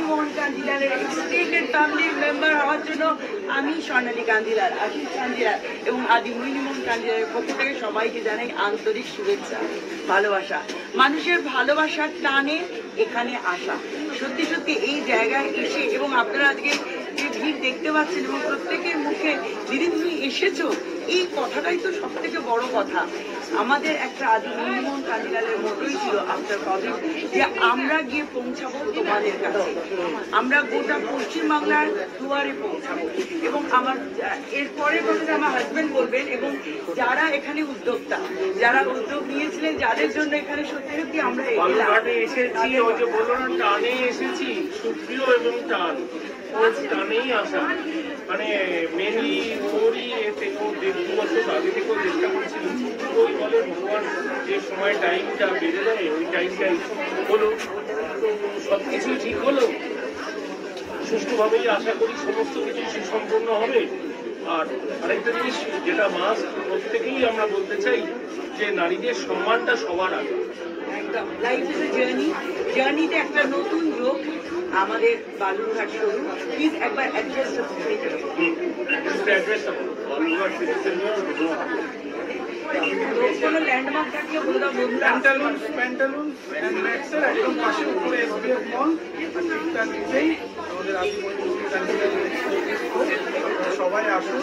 মোহন কান্দিলালের extended ফ্যামিলির member হওয়ার জন্য আমি স্বর্ণালী কান্দিলাল, আশিস কান্দিলাল এবং আদি মোহিনী মোহন কান্দিলালের পক্ষ থেকে সবাইকে জানাই আন্তরিক শুভেচ্ছা, ভালোবাসা। মানুষের ভালোবাসার টানে এখানে আসা, সত্যি সত্যি এই জায়গায় এসে এবং আপনারা আজকে যে ভিড় দেখতে পাচ্ছেন এবং প্রত্যেকের মুখে দিদি তুমি এসেছো, এই কথাটাই তো সব থেকে বড় কথা। আমাদের একটা আদি মোহিনী মোহন কান্দিলালের মতোই ছিল আফটার কোভিড যে আমরা গিয়ে পৌঁছাবো তোমাদের কাছে, আমরা গোটা পশ্চিমবাংলার দুয়ারে পৌঁছাবো। এবং আমার এরপরের কথাটা আমার হাজবেন্ড বলবেন এবং যারা এখানে উদ্যোক্তা, যারা উদ্যোগ নিয়েছিলেন, যাদের জন্য এখানে সত্যি সত্যি আমরা এসেছি, ওই যে বললো না টানে এসেছি, সুপ্রিয় এবং টান টানেই আসা। মানে মেনলি ওরই এতে ও 1.5 বছর আগে থেকেও চেষ্টা করেছিল। ওই বলে ভগবান যে সময় টাইমটা বেড়ে দেয় ওই টাইমটাই হলো, তো সবকিছুই ঠিক হলো। সুষ্ঠুভাবেই আশা করি সমস্ত কিছু সুসম্পন্ন হবে। আর আরেকটা জিনিস যেটা মাস্ট প্রত্যেকেই আমরা বলতে চাই যে নারীদের সম্মানটা সবার আগে। একদম লাইফ ইজ এ জার্নি, জার্নিতে একটা নতুন যোগ আমাদের বালুরঘাট শোরুম। প্লিজ একবার অ্যাড্রেসটা কোনো ল্যান্ডমার্ক থাকলে বলে দাও বন্ধুরা। প্যান্টালুন এন্ড ম্যাক্সের একদম পাশে উপরে এসবিএফ মল, তার নিচেই আমাদের আদি মোহিনী কান্দিলালের সবাই আসুন।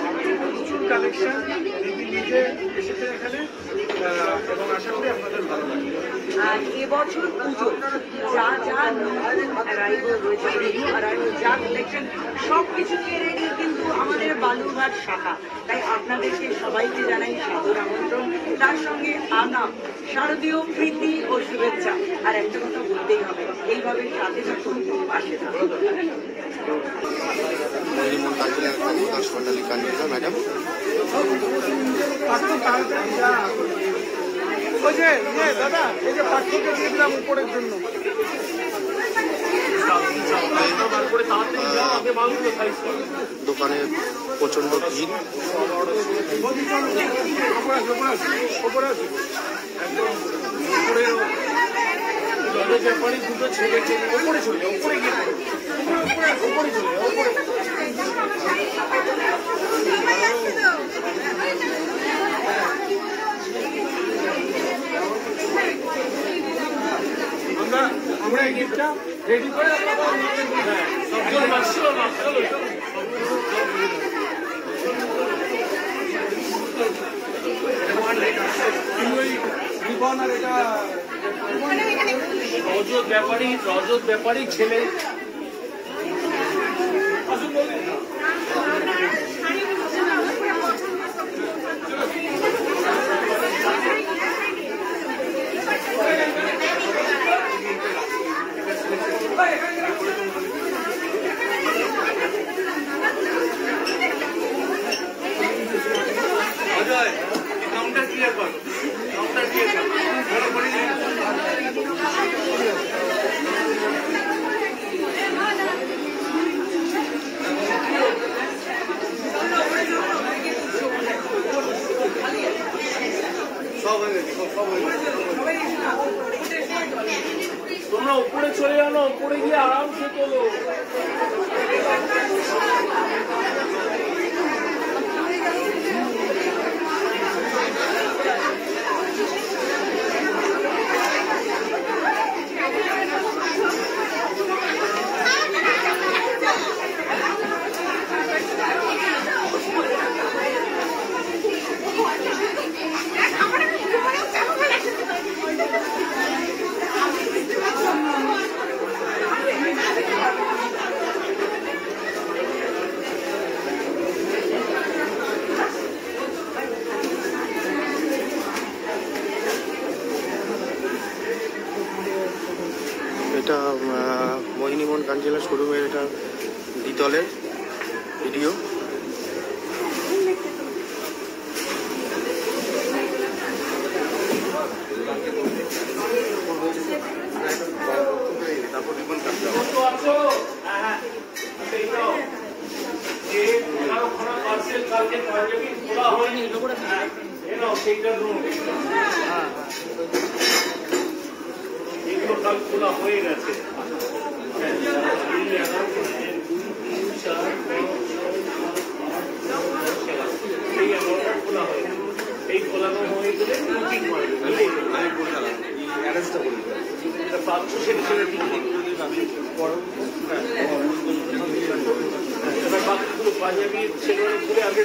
প্রচুর কালেকশন, দিদি নিজে এসেছে এখানে এবং আশা করি আপনাদের ভালো লাগবে। আর এবছর পুজো যা যা নতুন অ্যারাইভাল রয়েছে, নিউ অ্যারাইভাল যা কালেকশন সব কিছু রেডি কিন্তু আমাদের বালুরঘাট শাখা। তাই আপনাদেরকে সবাইকে জানাই সাদর আমন্ত্রণ, তার সঙ্গে আনাম শারদীয় প্রীতি ও শুভেচ্ছা। আর একটা কথা বলতেই হবে, এইভাবে সাথে থাকুন, পাশে থাকুন। মোহিনী মোহন কান্দিলাল কাকু স্বর্ণালী কান্দিলাল ম্যাডাম। ওই যে দাদা, এই যে পার্থক্য দিয়ে দিলাম উপরের জন্য। দোকানে প্রচন্ড ভিড়। ব্যাপারে দুটো ছেলে ওপরে চলে, ওপরে গিয়ে ওপরে চলে, ওপরে আমরা এই গিফটটা রেডি করে সবজন মাসলো না রিবন আর এটা রজত ব্যাপারী ছেলে। কাউন্টার ক্লিয়ার কর, কাউন্টার ক্লিয়ার কর। তোমরা উপরে চলে যাও না, উপরে গিয়ে আরামসে তোলো। এটা মোহিনী মোহন কান্দিলাল শোরুমের এটা দ্বিতলের ভিডিও। সেইটা গতকাল খোলা হয়ে গেছে। এই 11টা খোলা হয়ে গেছে। এই খোলানো হয়ে গেলে টিকিট মারবে, বুঝলি? এটা 500 সেটা টিকিট। এবার বাকিগুলো পাঞ্জাবি ছেলেরা ঘুরে আগে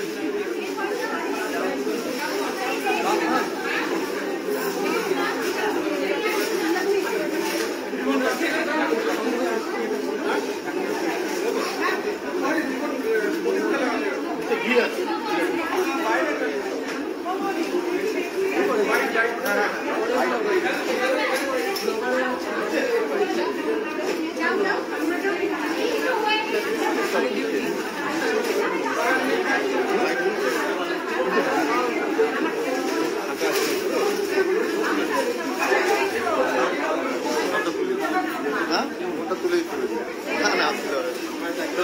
ভিড় আছে।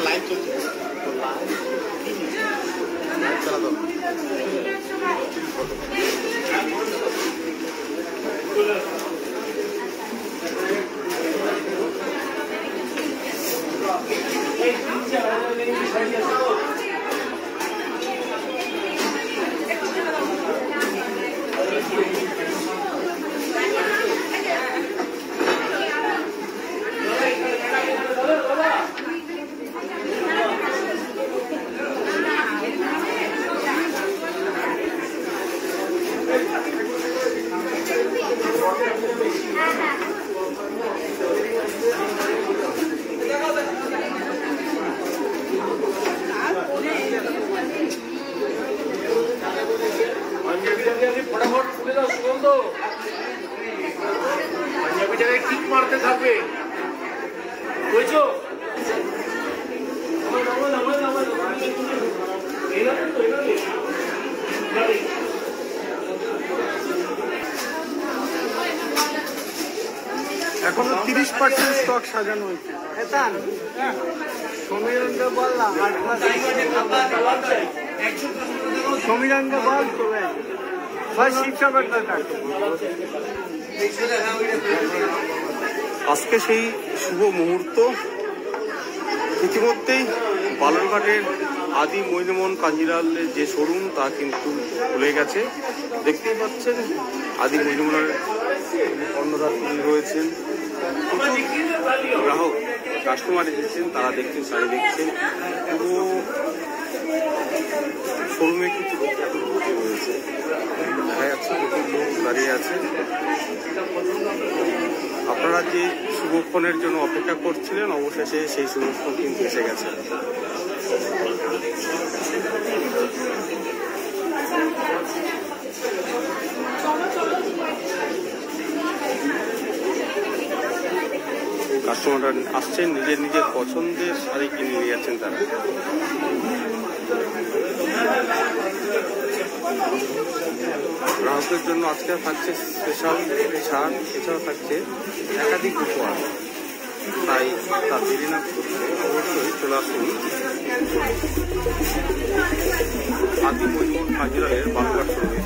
লাইভ চলছে, চালা দাও। फटाफट खुले दाओ सुगंध पंजाबी जगह किक मारते থাকবে বুঝছো এখনো 30% স্টক সাজানো হয়েছে। সমীরনকে বললাম সমীরনকে বল চলে আজকে সেই শুভ মুহূর্ত। ইতিমধ্যেই বালুরঘাটের আদি মৈনমোহন কাঞ্জিলালের যে শোরুম তা কিন্তু খুলে গেছে। দেখতেই পাচ্ছেন আদি মৈনমোহনের অন্যরা তৈরি রয়েছেন, গ্রাহক কাস্টমার এসেছেন, তারা দেখছেন, শাড়ি দেখছেন। পুরো শোরুমে কিছু লোক এখন বসে রয়েছে, দেখা যাচ্ছে প্রচুর লোক দাঁড়িয়ে আছে। আপনারা যে শুভক্ষণের জন্য অপেক্ষা করছিলেন, অবশেষে সেই শুভক্ষণ কিন্তু এসে গেছে। কাস্টমাররা আসছেন, নিজের নিজের পছন্দের শাড়ি কিনে নিয়ে যাচ্ছেন তারা। গ্রাহকদের জন্য আজকে থাকছে স্পেশাল ছাড়, এছাড়াও থাকছে একাধিক উপহার। তাই তা দেরি না করতে অবশ্যই চলে আসুন আদি মৈনমোহন কাঞ্জিলালের বালুরঘাট শোরুমে।